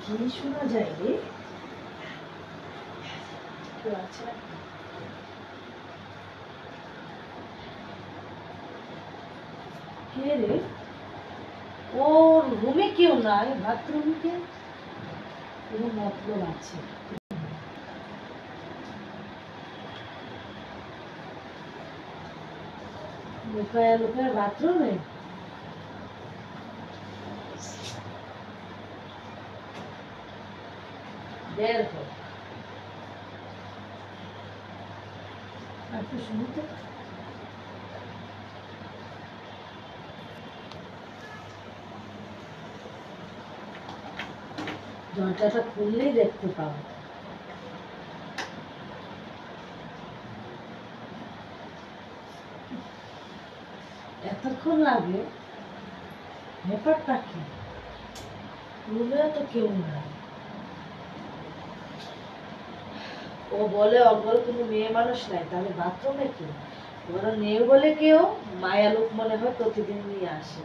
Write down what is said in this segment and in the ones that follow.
কি শোনা যায় রে? কেউ আছে না? কে রে? ওর রুমে কেউ নাই, বাথরুমে কে? কোনো মতলব আছে। লুকায় লুকায় বাথরুমে? বের হোক। একটু শুনতে। দরজাটা খুললেই দেখতে পাবো। এতক্ষণ লাগে? ব্যাপারটা কি? রুমে তো কেউ নাই। ও বলে ওর ঘরে কোনো মেয়ে মানুষ নাই, তাহলে বাথরুমে কেউ? ওরা নেই বলে কেউ মায়া লোক মনে হয় প্রতিদিন নিয়ে আসে।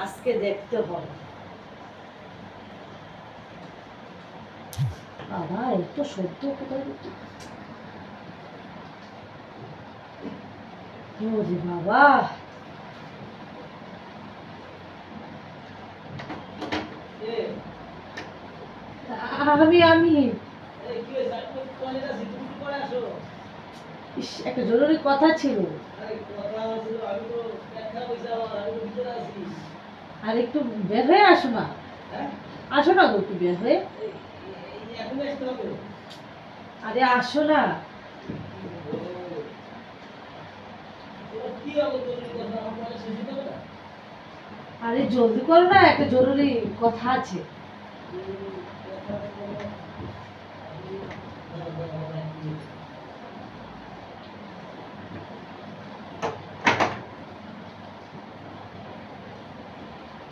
আজকে দেখতে হবে। বাবা এত শব্দ কোথায় হচ্ছে? ওরে বাবা, আমি আমি ইস, একটা জরুরি কথা ছিল। আর একটু বের হয়ে আসো না। আসো না গো, একটু বের হয়ে। আরে আসো না। আরে জলদি করো না, একটা জরুরি কথা আছে।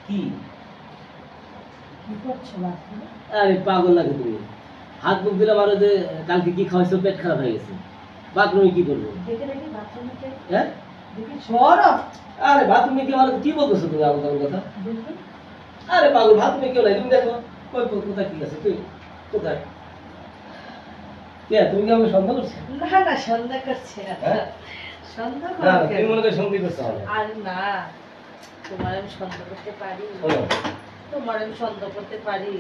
কি কি করছো বাথরুমে? আরে পাগল লাগে তুমি, হাত মুখ দিলাম আরো যে কালকে কি খাওয়াইছো, পেট খারাপ হয়ে গেছে, বাথরুমে কি করবো? দেখে দেখি বাথরুমে কে? হ্যাঁ দেখি সরো। আরে বাথরুমে কি মানে কি বলতেছো তুমি আমার কথা? দেখি। আরে পাগল, বাথরুমে কেউ নাই, তুমি দেখো কই কই কোথায় কি আছে, তুই কোথায়? কে তুমি কি আমাকে সন্দেহ করছো? না না, সন্দেহ করছে না। হ্যাঁ? সন্দেহ না করো তুমি কেন? মনে করে সন্দেহ করছো আমাকে? আর না, তোমার আমি সন্দেহ করতে পারি? শোনো, তোমার আমি সন্দেহ করতে পারি?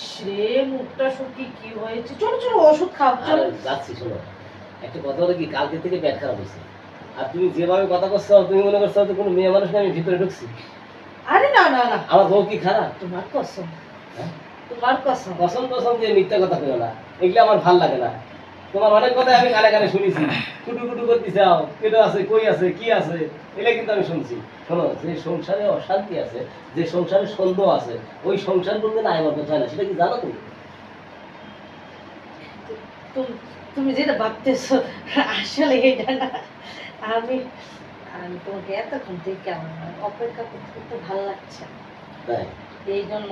সে মুখটা শুকি কি হয়েছে? চলো চলো ওষুধ খাও, আরে চলো। যাচ্ছি, শোনো একটা কথা হলো কি, কালকে থেকে পেট খারাপ হয়েছে, আর তুমি যেভাবে কথা করছো তুমি মনে করছো হয়তো কোনো মেয়ে মানুষ না আমি ভিতরে ঢুকছি। আরে না না না, আমার বউ কি খারাপ? তোমার কসম, হ্যাঁ? তোমার কসম। কসম কসম দিয়ে মিথ্যা কথা কইও না, এগুলো আমার ভাল লাগে না। তোমার অনেক কথা আমি কানে কানে শুনেছি, কুটু কুটু করতে চাও, কেটে আছে, কই আছে, কি আছে, এগুলো কিন্তু আমি শুনছি। শোনো, যে সংসারে অশান্তি আছে, যে সংসারে সন্দেহ আছে, ওই সংসার বলতে না আমার কথা হয় না, সেটা কি জানো তুমি? তুমি যেটা ভাবতেছো আসলে এটা না। আমি আমি তোমাকে এতক্ষণ থেকে আমার অপেক্ষা করতে করতে ভালো লাগছে, তাই এই জন্য